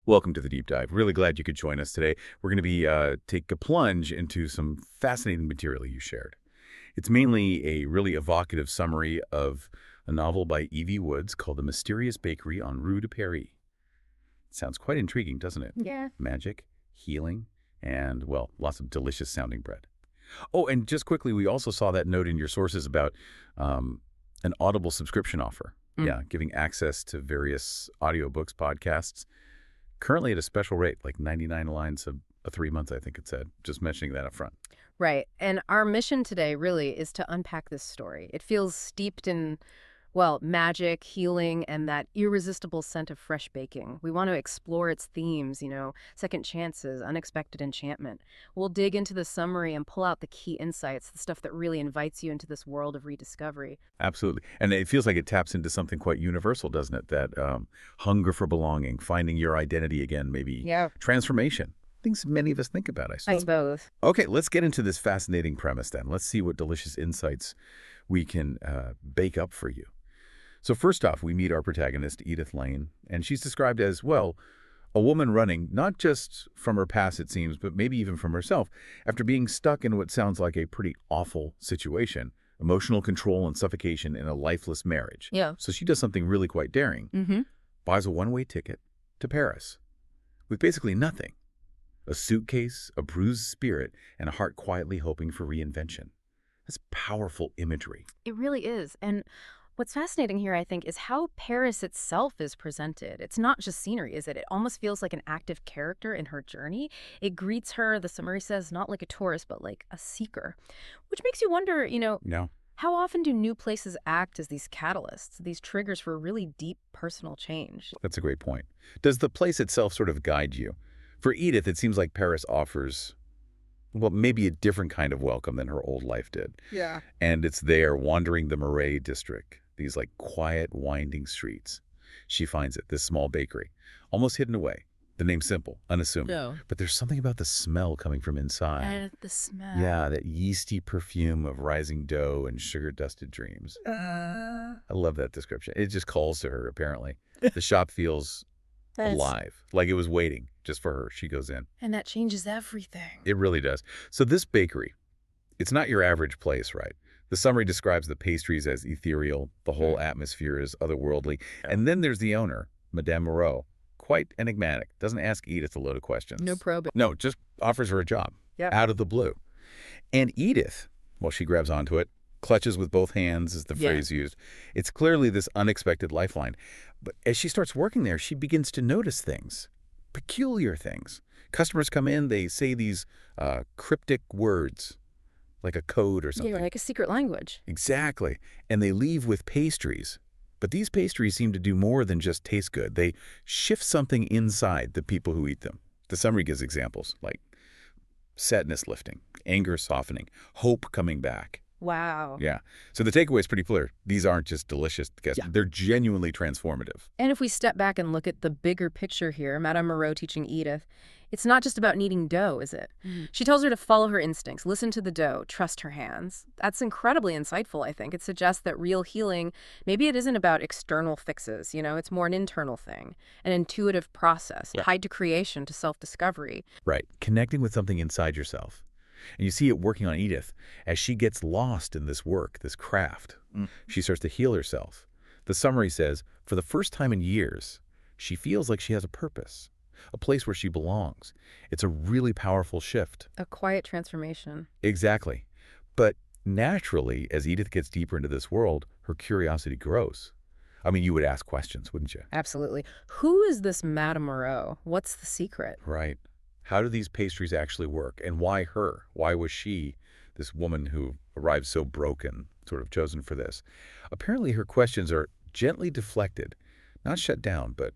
Welcome to the Deep Dive. Really glad you could join us today. We're going to be take a plunge into some fascinating material you shared. It's mainly a really evocative summary of a novel by Evie Woods called The Mysterious Bakery on Rue de Paris. Sounds quite intriguing, doesn't it? Yeah. Magic, healing, and, well, lots of delicious sounding bread. Oh, and just quickly, we also saw that note in your sources about an Audible subscription offer. Yeah, giving access to various audiobooks, podcasts, currently at a special rate, like 99 lines a 3 months, I think it said. Just mentioning that up front. Right. And our mission today really is to unpack this story. It feels steeped in, well, magic, healing, and that irresistible scent of fresh baking. We want to explore its themes, second chances, unexpected enchantment. We'll dig into the summary and pull out the key insights, the stuff that really invites you into this world of rediscovery. Absolutely. And it feels like it taps into something quite universal, doesn't it? That hunger for belonging, finding your identity again, maybe transformation. Things many of us think about, I suppose. Both. Okay, let's get into this fascinating premise then. Let's see what delicious insights we can bake up for you. So first off, we meet our protagonist, Edith Lane, and she's described as, well, a woman running, not just from her past, it seems, but maybe even from herself, after being stuck in what sounds like a pretty awful situation, emotional control and suffocation in a lifeless marriage. Yeah. So she does something really quite daring. Buys a one-way ticket to Paris with basically nothing. A suitcase, a bruised spirit, and a heart quietly hoping for reinvention. That's powerful imagery. It really is. And what's fascinating here, I think, is how Paris itself is presented. It's not just scenery, is it? It almost feels like an active character in her journey. It greets her, the summary says, not like a tourist, but like a seeker. Which makes you wonder, how often do new places act as these catalysts, these triggers for really deep personal change? That's a great point. Does the place itself sort of guide you? For Edith, it seems like Paris offers, well, maybe a different kind of welcome than her old life did. Yeah. And it's there, wandering the Marais district, these like quiet, winding streets. She finds it, this small bakery, almost hidden away. The name's simple, unassuming. No. But there's something about the smell coming from inside. And the smell. Yeah, that yeasty perfume of rising dough and sugar-dusted dreams. I love that description. It just calls to her, apparently. The shop feels alive, like it was waiting just for her. She goes in. And that changes everything. It really does. So this bakery, it's not your average place, right? The summary describes the pastries as ethereal. The whole atmosphere is otherworldly. And then there's the owner, Madame Moreau. Quite enigmatic. Doesn't ask Edith a load of questions. No probing. No, just offers her a job. Out of the blue. And Edith, well, she grabs onto it, clutches with both hands is the phrase used. It's clearly this unexpected lifeline. But as she starts working there, she begins to notice things, peculiar things. Customers come in, they say these cryptic words, like a code or something. Yeah, like a secret language. Exactly. And they leave with pastries. But these pastries seem to do more than just taste good. They shift something inside the people who eat them. The summary gives examples like sadness lifting, anger softening, hope coming back. Wow. Yeah. So the takeaway is pretty clear. These aren't just delicious. They're genuinely transformative. And if we step back and look at the bigger picture here, Madame Moreau teaching Edith, it's not just about kneading dough, is it? She tells her to follow her instincts, listen to the dough, trust her hands. That's incredibly insightful, I think. It suggests that real healing, maybe it isn't about external fixes, it's more an internal thing, an intuitive process tied to creation, to self-discovery. Right. Connecting with something inside yourself. And you see it working on Edith as she gets lost in this work, this craft. She starts to heal herself. The summary says, for the first time in years, she feels like she has a purpose, a place where she belongs. It's a really powerful shift. A quiet transformation. Exactly. But naturally, as Edith gets deeper into this world, her curiosity grows. I mean, you would ask questions, wouldn't you? Absolutely. Who is this Madame Moreau? What's the secret? Right. How do these pastries actually work? And why her? Why was she, this woman who arrived so broken, sort of chosen for this? Apparently her questions are gently deflected, not shut down, but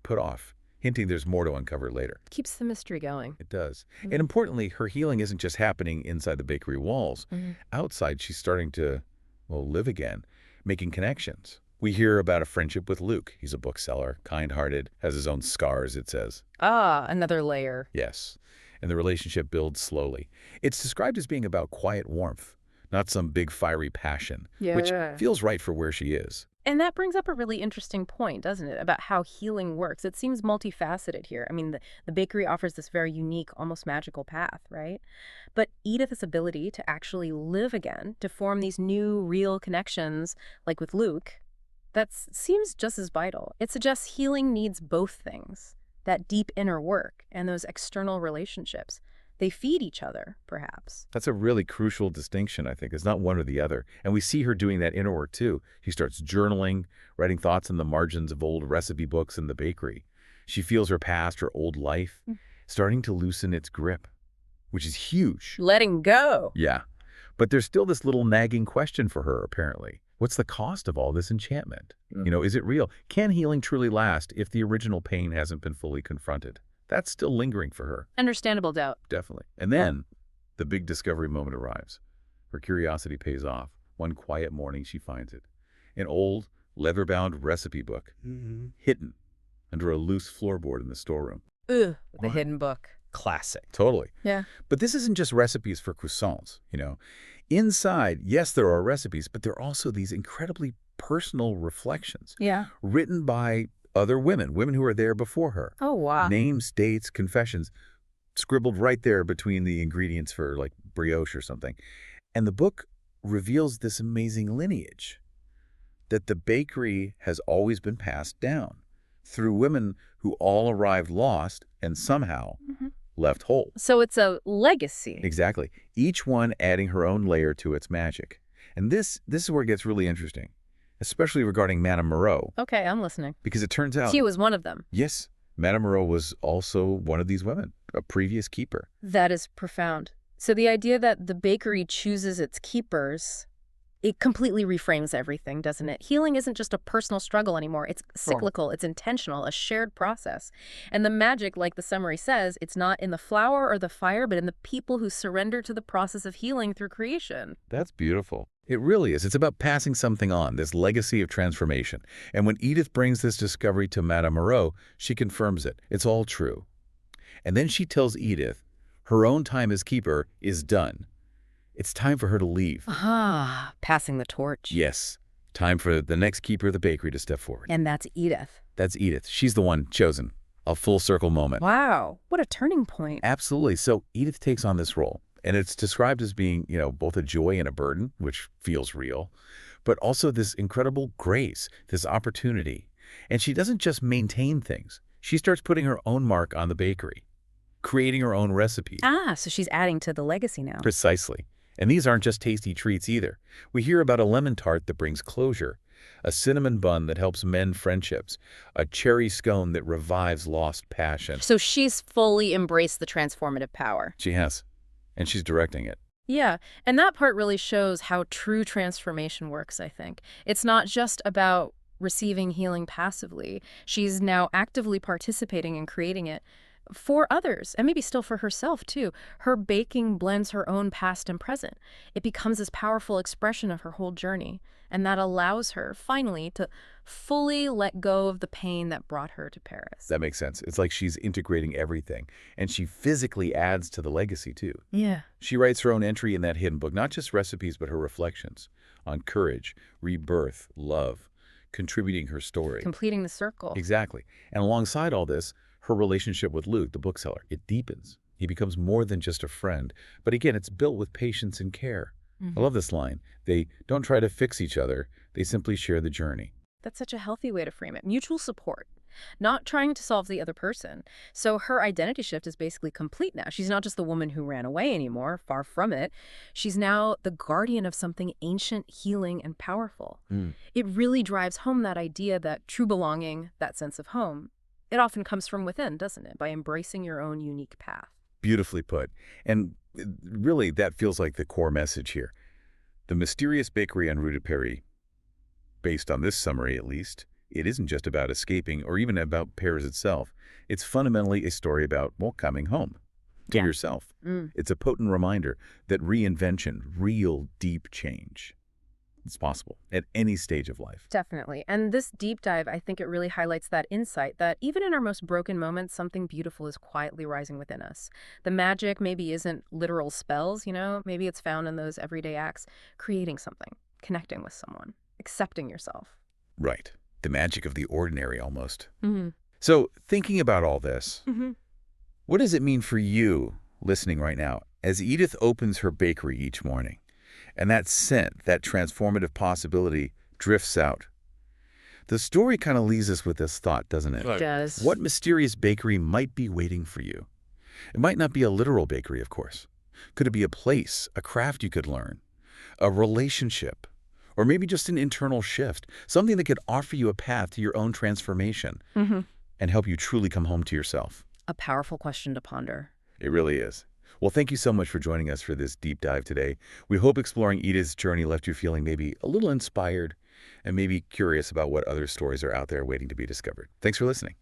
put off, hinting there's more to uncover later. Keeps the mystery going. It does. And importantly, her healing isn't just happening inside the bakery walls. Outside, she's starting to, well, live again, making connections. We hear about a friendship with Luke. He's a bookseller, kind-hearted, has his own scars, it says. Ah, another layer. Yes. And the relationship builds slowly. It's described as being about quiet warmth, not some big fiery passion, which feels right for where she is. And that brings up a really interesting point, doesn't it, about how healing works. It seems multifaceted here. I mean, the bakery offers this very unique, almost magical path, right? But Edith's ability to actually live again, to form these new, real connections, like with Luke, that seems just as vital. It suggests healing needs both things, that deep inner work and those external relationships. They feed each other, perhaps. That's a really crucial distinction, I think. It's not one or the other. And we see her doing that inner work, too. She starts journaling, writing thoughts in the margins of old recipe books in the bakery. She feels her past, her old life, starting to loosen its grip, which is huge. Letting go. Yeah. But there's still this little nagging question for her, apparently. What's the cost of all this enchantment? Is it real? Can healing truly last if the original pain hasn't been fully confronted? That's still lingering for her. Understandable doubt. Definitely. And then the big discovery moment arrives. Her curiosity pays off. One quiet morning, she finds it. An old, leather-bound recipe book, hidden under a loose floorboard in the storeroom. Ugh, the hidden book. Classic. Totally. Yeah. But this isn't just recipes for croissants. Inside, yes, there are recipes, but there are also these incredibly personal reflections. Yeah. Written by other women who are there before her. Oh, wow. Names, dates, confessions, scribbled right there between the ingredients for, like, brioche or something. And the book reveals this amazing lineage that the bakery has always been passed down through women who all arrived lost and somehow left whole. So it's a legacy. Exactly. Each one adding her own layer to its magic. And this is where it gets really interesting, especially regarding Madame Moreau. Okay, I'm listening. Because it turns out... She was one of them. Yes, Madame Moreau was also one of these women, a previous keeper. That is profound. So the idea that the bakery chooses its keepers, it completely reframes everything, doesn't it? Healing isn't just a personal struggle anymore. It's cyclical, it's intentional, a shared process. And the magic, like the summary says, it's not in the flower or the fire, but in the people who surrender to the process of healing through creation. That's beautiful. It really is. It's about passing something on, this legacy of transformation. And when Edith brings this discovery to Madame Moreau, she confirms it. It's all true. And then she tells Edith her own time as keeper is done. It's time for her to leave. Ah, passing the torch. Yes. Time for the next keeper of the bakery to step forward. And that's Edith. That's Edith. She's the one chosen. A full circle moment. Wow, what a turning point. Absolutely. So Edith takes on this role. And it's described as being, both a joy and a burden, which feels real, but also this incredible grace, this opportunity. And she doesn't just maintain things. She starts putting her own mark on the bakery, creating her own recipes. Ah, so she's adding to the legacy now. Precisely. And these aren't just tasty treats either. We hear about a lemon tart that brings closure, a cinnamon bun that helps mend friendships, a cherry scone that revives lost passion. So she's fully embraced the transformative power. She has. And she's directing it. Yeah, and that part really shows how true transformation works, I think. It's not just about receiving healing passively. She's now actively participating in creating it for others, and maybe still for herself, too. Her baking blends her own past and present. It becomes this powerful expression of her whole journey, and that allows her, finally, to fully let go of the pain that brought her to Paris. That makes sense. It's like she's integrating everything, and she physically adds to the legacy, too. Yeah. She writes her own entry in that hidden book, not just recipes, but her reflections on courage, rebirth, love, contributing her story. Completing the circle. Exactly. And alongside all this, her relationship with Luke, the bookseller, it deepens. He becomes more than just a friend. But again, it's built with patience and care. I love this line. They don't try to fix each other. They simply share the journey. That's such a healthy way to frame it. Mutual support, not trying to solve the other person. So her identity shift is basically complete now. She's not just the woman who ran away anymore, far from it. She's now the guardian of something ancient, healing, and powerful. It really drives home that idea that true belonging, that sense of home, it often comes from within, doesn't it? By embracing your own unique path. Beautifully put. And really, that feels like the core message here. The mysterious bakery on Rue de Paris, based on this summary at least, it isn't just about escaping or even about Paris itself. It's fundamentally a story about, coming home to yourself. It's a potent reminder that reinvention, real deep change, it's possible at any stage of life. Definitely. And this deep dive, I think it really highlights that insight that even in our most broken moments, something beautiful is quietly rising within us. The magic maybe isn't literal spells, maybe it's found in those everyday acts, creating something, connecting with someone, accepting yourself. Right. The magic of the ordinary, almost. Mm-hmm. So, thinking about all this, Mm-hmm. what does it mean for you, listening right now, as Edith opens her bakery each morning, and that scent, that transformative possibility, drifts out? The story kind of leaves us with this thought, doesn't it? Right. Does. What mysterious bakery might be waiting for you? It might not be a literal bakery, of course. Could it be a place, a craft you could learn, a relationship, or maybe just an internal shift, something that could offer you a path to your own transformation Mm-hmm. and help you truly come home to yourself? A powerful question to ponder. It really is. Well, thank you so much for joining us for this deep dive today. We hope exploring Edith's journey left you feeling maybe a little inspired and maybe curious about what other stories are out there waiting to be discovered. Thanks for listening.